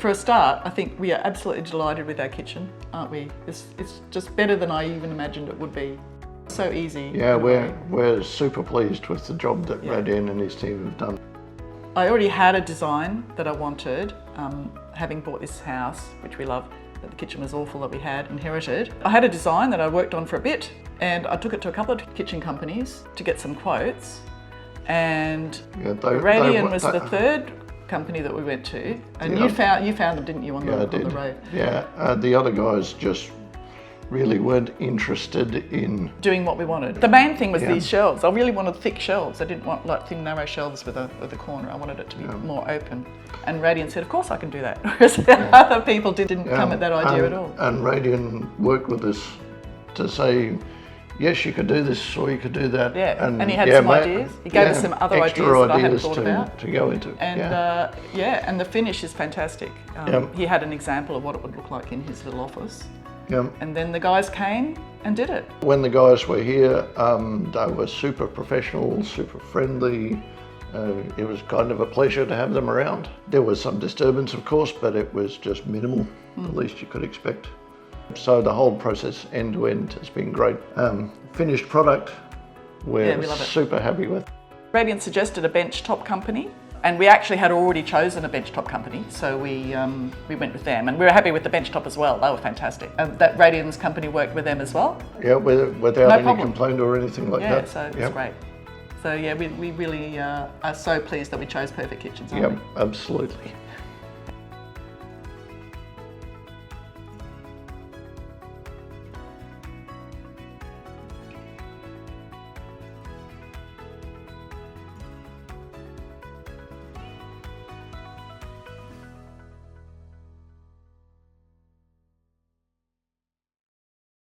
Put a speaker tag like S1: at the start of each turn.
S1: For a start, I think we are absolutely delighted with our kitchen, aren't we? It's just better than I even imagined it would be. So easy.
S2: Yeah, we're super pleased with the job that Radian and his team have done.
S1: I already had a design that I wanted, having bought this house, which we love, but the kitchen was awful that we had inherited. I had a design that I worked on for a bit, and I took it to a couple of kitchen companies to get some quotes, and Radian was the third company that we went to, and you found them, didn't you, on the road?
S2: Yeah, the other guys just really weren't interested in
S1: doing what we wanted. The main thing was these shelves. I really wanted thick shelves. I didn't want like thin, narrow shelves with a corner. I wanted it to be more open. And Radian said, of course I can do that. Whereas other people didn't come at that idea at all.
S2: And Radian worked with us to say, yes, you could do this or you could do that.
S1: Yeah, and he had some ideas. He gave us some other ideas that I hadn't thought about.
S2: To go into.
S1: And and the finish is fantastic. He had an example of what it would look like in his little office. And then the guys came and did it.
S2: When the guys were here, they were super professional, super friendly. It was kind of a pleasure to have them around. There was some disturbance, of course, but it was just minimal, the least you could expect. So the whole process, end to end, has been great. Finished product, we're super happy with.
S1: Radian suggested a benchtop company, and we actually had already chosen a benchtop company, so we went with them, and we were happy with the benchtop as well. They were fantastic. That Radian's company worked with them as well.
S2: Yeah, without any complaint or anything like that.
S1: Yeah, so it's great. So yeah, we really are so pleased that we chose Perfect Kitchens.
S2: Yep, absolutely.